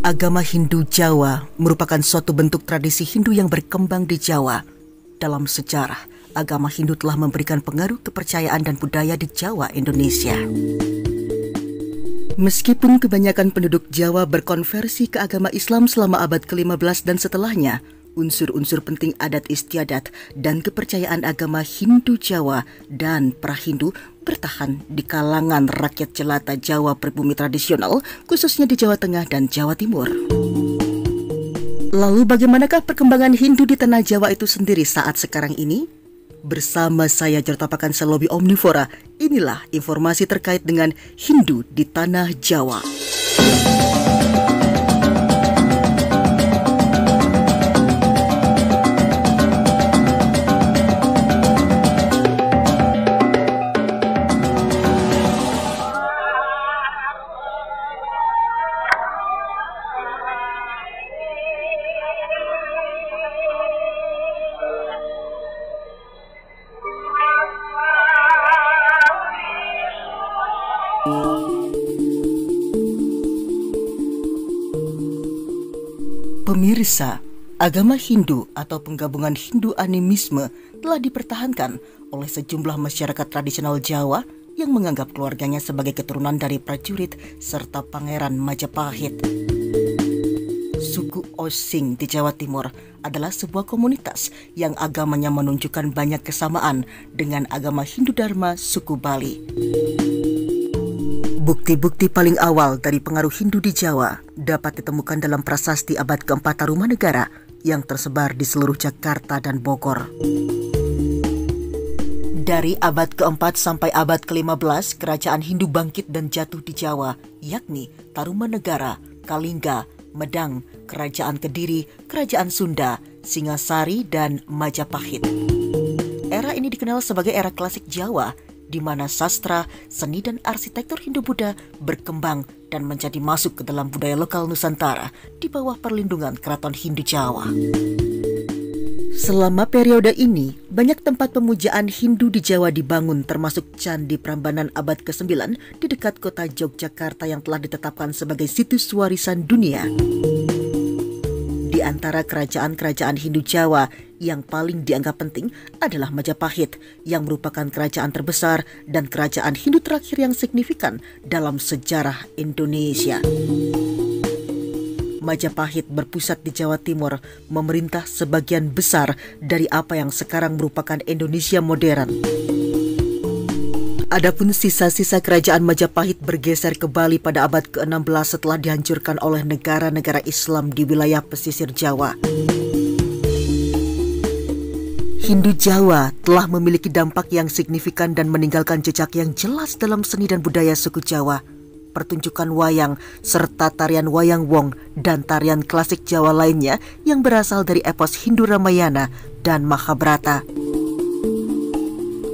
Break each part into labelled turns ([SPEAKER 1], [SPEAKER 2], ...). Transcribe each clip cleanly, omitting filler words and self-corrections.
[SPEAKER 1] Agama Hindu Jawa merupakan suatu bentuk tradisi Hindu yang berkembang di Jawa. Dalam sejarah, agama Hindu telah memberikan pengaruh kepercayaan dan budaya di Jawa, Indonesia. Meskipun kebanyakan penduduk Jawa berkonversi ke agama Islam selama abad ke-15 dan setelahnya, unsur-unsur penting adat istiadat dan kepercayaan agama Hindu Jawa dan pra-Hindu bertahan di kalangan rakyat jelata Jawa berbumi tradisional, khususnya di Jawa Tengah dan Jawa Timur. Lalu bagaimanakah perkembangan Hindu di tanah Jawa itu sendiri saat sekarang ini? Bersama saya Jertapakan Selobi Omnivora, inilah informasi terkait dengan Hindu di tanah Jawa. Pemirsa, agama Hindu atau penggabungan Hindu animisme telah dipertahankan oleh sejumlah masyarakat tradisional Jawa yang menganggap keluarganya sebagai keturunan dari prajurit serta Pangeran Majapahit. Suku Osing di Jawa Timur adalah sebuah komunitas yang agamanya menunjukkan banyak kesamaan dengan agama Hindu Dharma suku Bali. Bukti-bukti paling awal dari pengaruh Hindu di Jawa dapat ditemukan dalam prasasti abad ke-4 Tarumanegara yang tersebar di seluruh Jakarta dan Bogor. Dari abad ke-4 sampai abad ke-15, kerajaan Hindu bangkit dan jatuh di Jawa, yakni Tarumanegara, Kalingga, Medang, Kerajaan Kediri, Kerajaan Sunda, Singasari, dan Majapahit. Era ini dikenal sebagai era klasik Jawa, di mana sastra, seni, dan arsitektur Hindu-Buddha berkembang dan menjadi masuk ke dalam budaya lokal Nusantara di bawah perlindungan Keraton Hindu Jawa. Selama periode ini, banyak tempat pemujaan Hindu di Jawa dibangun, termasuk Candi Prambanan abad ke-9 di dekat kota Yogyakarta yang telah ditetapkan sebagai situs warisan dunia. Di antara kerajaan-kerajaan Hindu Jawa yang paling dianggap penting adalah Majapahit, yang merupakan kerajaan terbesar dan kerajaan Hindu terakhir yang signifikan dalam sejarah Indonesia. Majapahit berpusat di Jawa Timur, memerintah sebagian besar dari apa yang sekarang merupakan Indonesia modern. Adapun sisa-sisa kerajaan Majapahit bergeser ke Bali pada abad ke-16 setelah dihancurkan oleh negara-negara Islam di wilayah pesisir Jawa. Hindu Jawa telah memiliki dampak yang signifikan dan meninggalkan jejak yang jelas dalam seni dan budaya suku Jawa. Pertunjukan wayang, serta tarian wayang wong dan tarian klasik Jawa lainnya yang berasal dari epos Hindu Ramayana dan Mahabharata.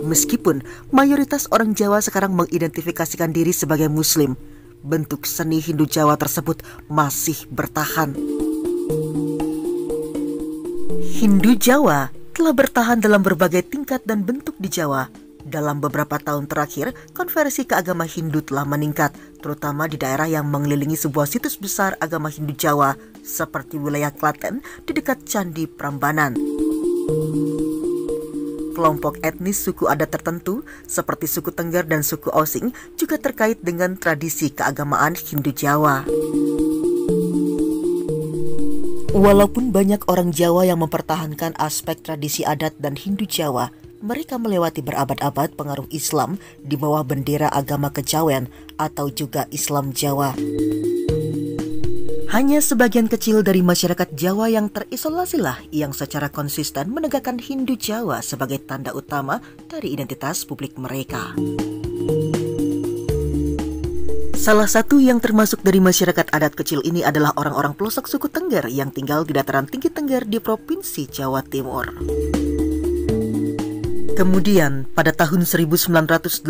[SPEAKER 1] Meskipun mayoritas orang Jawa sekarang mengidentifikasikan diri sebagai Muslim, bentuk seni Hindu Jawa tersebut masih bertahan. Hindu Jawa telah bertahan dalam berbagai tingkat dan bentuk di Jawa. Dalam beberapa tahun terakhir, konversi ke agama Hindu telah meningkat, terutama di daerah yang mengelilingi sebuah situs besar agama Hindu Jawa, seperti wilayah Klaten di dekat Candi Prambanan. Kelompok etnis suku adat tertentu seperti suku Tengger dan suku Osing juga terkait dengan tradisi keagamaan Hindu Jawa. Walaupun banyak orang Jawa yang mempertahankan aspek tradisi adat dan Hindu Jawa, mereka melewati berabad-abad pengaruh Islam di bawah bendera agama kejawen atau juga Islam Jawa. Hanya sebagian kecil dari masyarakat Jawa yang terisolasilah yang secara konsisten menegakkan Hindu Jawa sebagai tanda utama dari identitas publik mereka. Salah satu yang termasuk dari masyarakat adat kecil ini adalah orang-orang pelosok suku Tengger yang tinggal di dataran tinggi Tengger di Provinsi Jawa Timur. Kemudian, pada tahun 1984,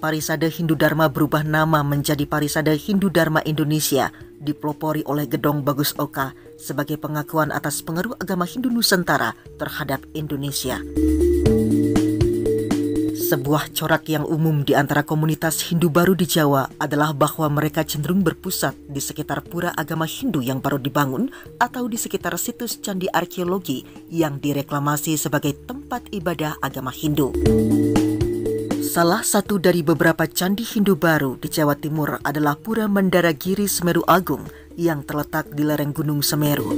[SPEAKER 1] Parisade Hindu Dharma berubah nama menjadi Parisade Hindu Dharma Indonesia, dipelopori oleh Gedong Bagus Oka sebagai pengakuan atas pengaruh agama Hindu Nusantara terhadap Indonesia. Sebuah corak yang umum di antara komunitas Hindu baru di Jawa adalah bahwa mereka cenderung berpusat di sekitar pura agama Hindu yang baru dibangun atau di sekitar situs candi arkeologi yang direklamasi sebagai tempat ibadah agama Hindu. Salah satu dari beberapa candi Hindu baru di Jawa Timur adalah Pura Mandaragiri Semeru Agung yang terletak di lereng Gunung Semeru.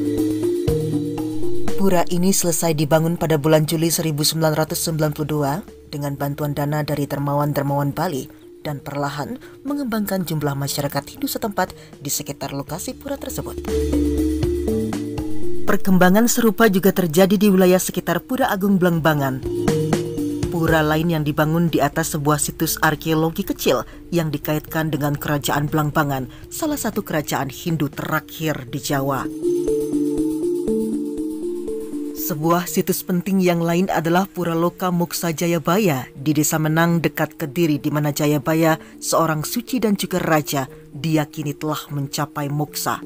[SPEAKER 1] Pura ini selesai dibangun pada bulan Juli 1992 dengan bantuan dana dari dermawan-dermawan Bali dan perlahan mengembangkan jumlah masyarakat Hindu setempat di sekitar lokasi pura tersebut. Perkembangan serupa juga terjadi di wilayah sekitar Pura Agung Blangbangan. Pura lain yang dibangun di atas sebuah situs arkeologi kecil yang dikaitkan dengan Kerajaan Blangbangan, salah satu kerajaan Hindu terakhir di Jawa. Sebuah situs penting yang lain adalah Pura Loka Moksa Jayabaya di Desa Menang dekat Kediri, di mana Jayabaya, seorang suci dan juga raja, diyakini telah mencapai moksa.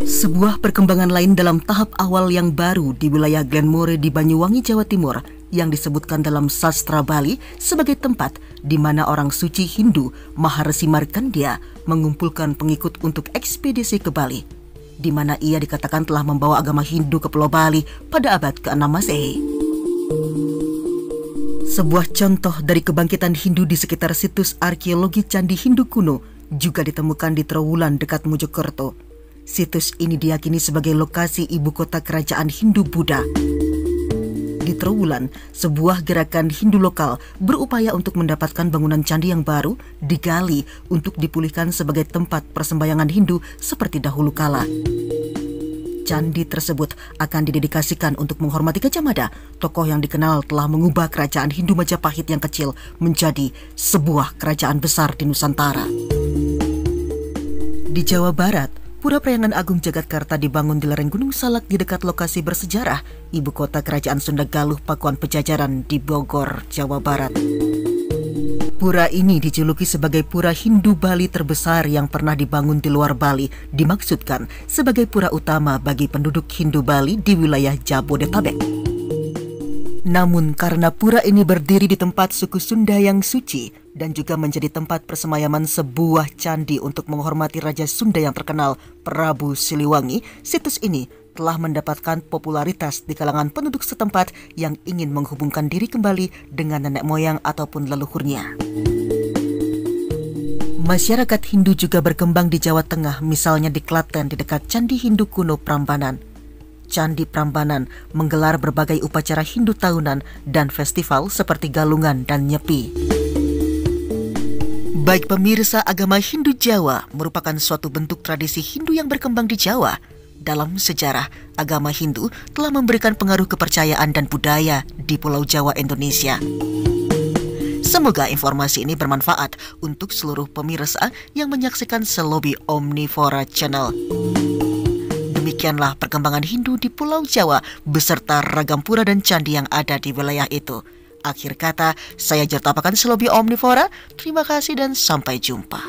[SPEAKER 1] Sebuah perkembangan lain dalam tahap awal yang baru di wilayah Glenmore di Banyuwangi, Jawa Timur yang disebutkan dalam sastra Bali sebagai tempat di mana orang suci Hindu Maharesi Markandeya mengumpulkan pengikut untuk ekspedisi ke Bali, di mana ia dikatakan telah membawa agama Hindu ke Pulau Bali pada abad ke-6 Masehi. Sebuah contoh dari kebangkitan Hindu di sekitar situs arkeologi Candi Hindu kuno juga ditemukan di Trowulan dekat Mojokerto. Situs ini diyakini sebagai lokasi ibu kota kerajaan Hindu Buddha. Di Trowulan, sebuah gerakan Hindu lokal berupaya untuk mendapatkan bangunan candi yang baru digali untuk dipulihkan sebagai tempat persembahyangan Hindu seperti dahulu kala. Candi tersebut akan didedikasikan untuk menghormati Gajah Mada, tokoh yang dikenal telah mengubah kerajaan Hindu Majapahit yang kecil menjadi sebuah kerajaan besar di Nusantara. Di Jawa Barat, Pura Priangan Agung Jagatkarta dibangun di lereng Gunung Salak di dekat lokasi bersejarah ibu kota kerajaan Sunda Galuh Pakuan Pejajaran di Bogor, Jawa Barat. Pura ini dijuluki sebagai pura Hindu Bali terbesar yang pernah dibangun di luar Bali, dimaksudkan sebagai pura utama bagi penduduk Hindu Bali di wilayah Jabodetabek. Namun karena pura ini berdiri di tempat suku Sunda yang suci dan juga menjadi tempat persemayaman sebuah candi untuk menghormati Raja Sunda yang terkenal, Prabu Siliwangi, situs ini telah mendapatkan popularitas di kalangan penduduk setempat yang ingin menghubungkan diri kembali dengan nenek moyang ataupun leluhurnya. Masyarakat Hindu juga berkembang di Jawa Tengah, misalnya di Klaten di dekat Candi Hindu kuno Prambanan. Candi Prambanan menggelar berbagai upacara Hindu tahunan dan festival seperti Galungan dan Nyepi. Baik pemirsa, agama Hindu Jawa merupakan suatu bentuk tradisi Hindu yang berkembang di Jawa. Dalam sejarah, agama Hindu telah memberikan pengaruh kepercayaan dan budaya di Pulau Jawa, Indonesia. Semoga informasi ini bermanfaat untuk seluruh pemirsa yang menyaksikan Selobi Omnivora Channel. Demikianlah perkembangan Hindu di Pulau Jawa beserta ragam pura dan candi yang ada di wilayah itu. Akhir kata, saya Jertapakan Selobi Omnivora. Terima kasih dan sampai jumpa.